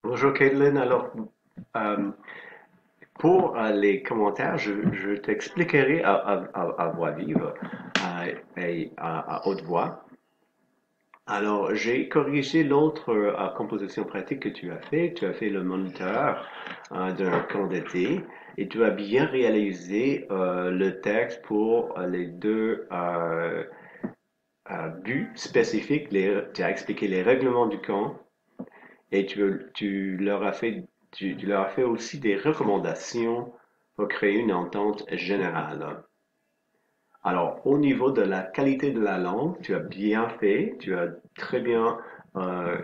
Bonjour Caitlin. Alors, euh, pour les commentaires, je t'expliquerai à voix vive et à haute voix. Alors, j'ai corrigé l'autre composition pratique que tu as fait. Tu as fait le moniteur d'un camp d'été et tu as bien réalisé le texte pour les deux buts spécifiques. Tu as expliqué les règlements du camp. Et tu leur as fait, tu leur as fait aussi des recommandations pour créer une entente générale. Alors, au niveau de la qualité de la langue, tu as bien fait, tu as très bien euh,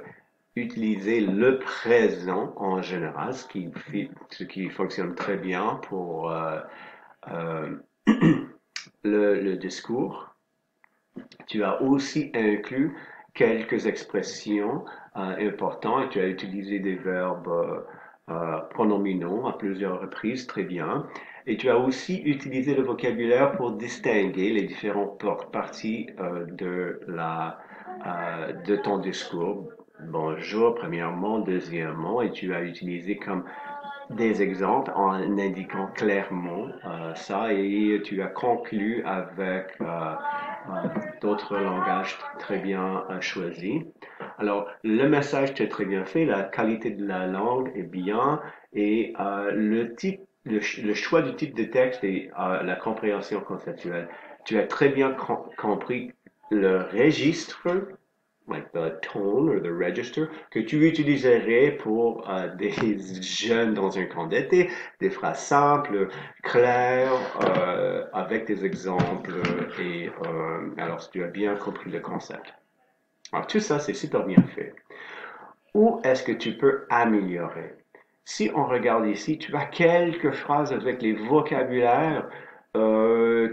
utilisé le présent en général, ce qui fonctionne très bien pour euh, le discours. Tu as aussi inclus quelques expressions importantes et tu as utilisé des verbes pronominaux à plusieurs reprises, très bien. Et tu as aussi utilisé le vocabulaire pour distinguer les différentes parties de ton discours. Bonjour, premièrement, deuxièmement, et tu as utilisé comme des exemples en indiquant clairement ça et tu as conclu avec d'autres langages très bien choisis. Alors, le message est très bien fait, la qualité de la langue est bien et le choix du type de texte et la compréhension conceptuelle. Tu as très bien compris le registre like the tone or the register, que tu utiliserais pour des jeunes dans un camp d'été, des phrases simples, claires, avec des exemples, et alors tu as bien compris le concept. Alors tout ça, c'est super bien fait. Où est-ce que tu peux améliorer? Si on regarde ici, tu as quelques phrases avec les vocabulaires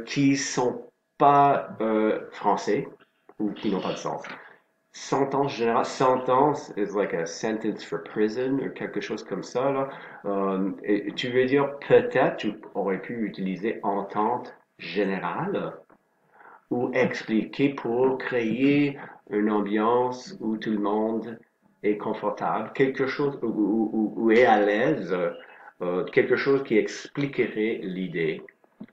qui sont pas français ou qui n'ont pas de sens. Sentence générale, sentence is like a sentence for prison ou quelque chose comme ça là. Et tu veux dire peut-être tu aurais pu utiliser entente générale ou expliquer pour créer une ambiance où tout le monde est confortable, quelque chose où est à l'aise, quelque chose qui expliquerait l'idée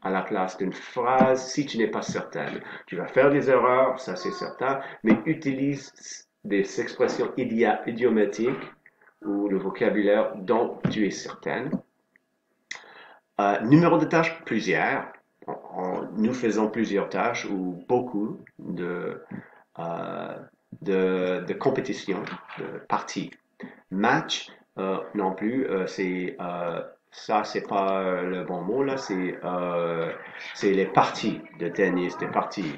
à la place d'une phrase si tu n'es pas certaine. Tu vas faire des erreurs, ça c'est certain, mais utilise des expressions idiomatiques ou le vocabulaire dont tu es certaine. Numéro de tâches, plusieurs. Nous faisons plusieurs tâches ou beaucoup euh, de compétition, de parties. Match, non plus, ça, c'est pas le bon mot, là, c'est les parties de tennis, des parties.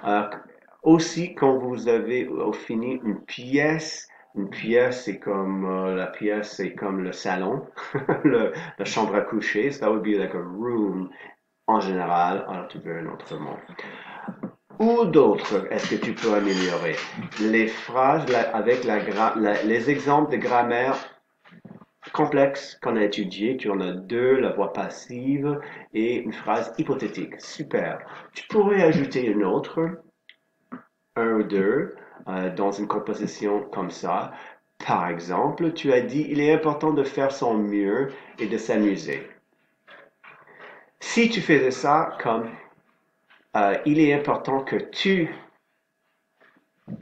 Euh, Aussi, quand vous avez fini une pièce, c'est comme la pièce, c'est comme le salon, la chambre à coucher. Ça would be like a room en général. Alors, tu veux un autre mot. Ou d'autres, est-ce que tu peux améliorer? Les phrases avec les exemples de grammaire complexes qu'on a étudiés, tu en as deux, la voix passive et une phrase hypothétique. Super. Tu pourrais ajouter une autre un ou deux dans une composition comme ça. Par exemple, tu as dit, il est important de faire son mieux et de s'amuser. Si tu faisais ça comme, il est important que tu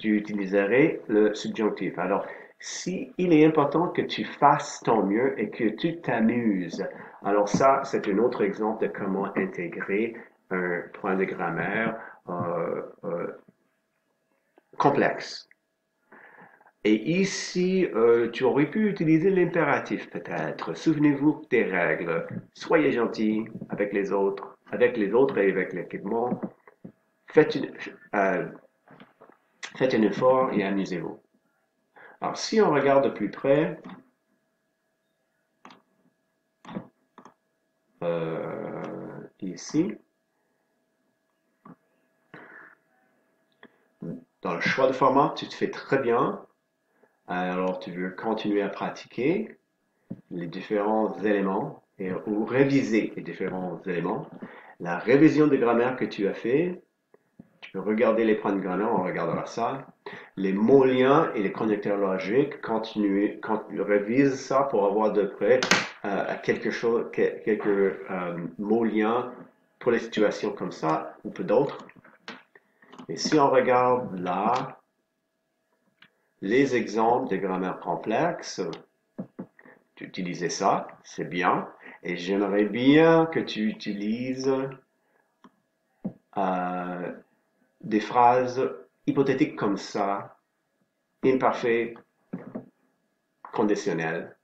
utiliserais le subjonctif. Alors, si il est important que tu fasses ton mieux et que tu t'amuses, alors ça, c'est un autre exemple de comment intégrer un point de grammaire complexe. Et ici, tu aurais pu utiliser l'impératif peut-être. Souvenez-vous des règles. Soyez gentil avec les autres et avec l'équipement. Faites, euh, faites un effort et amusez-vous. Alors, si on regarde de plus près, ici, dans le choix de format, tu te fais très bien. Alors, tu veux continuer à pratiquer les différents éléments ou réviser les différents éléments. La révision de grammaire que tu as fait, tu peux regarder les points de grammaire, on regardera ça. les mots liens et les connecteurs logiques, révise ça pour avoir de près quelques mots liens pour les situations comme ça ou peu d'autres. Et si on regarde là, les exemples de grammaire complexe, tu utilisais ça, c'est bien. Et j'aimerais bien que tu utilises euh, des phrases hypothétiques comme ça, imparfait, conditionnel,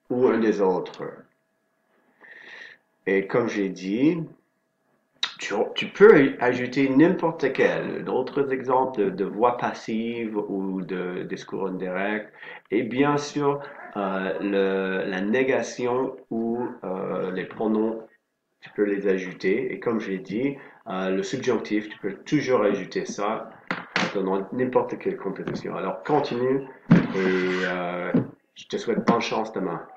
ou un des autres. Et comme j'ai dit, tu peux ajouter n'importe quel d'autres exemples de voix passive ou de discours indirect. Et bien sûr, la négation ou les pronoms, tu peux les ajouter. Et comme j'ai dit, le subjonctif, tu peux toujours ajouter ça dans n'importe quelle compétition. Alors continue et je te souhaite bonne chance demain.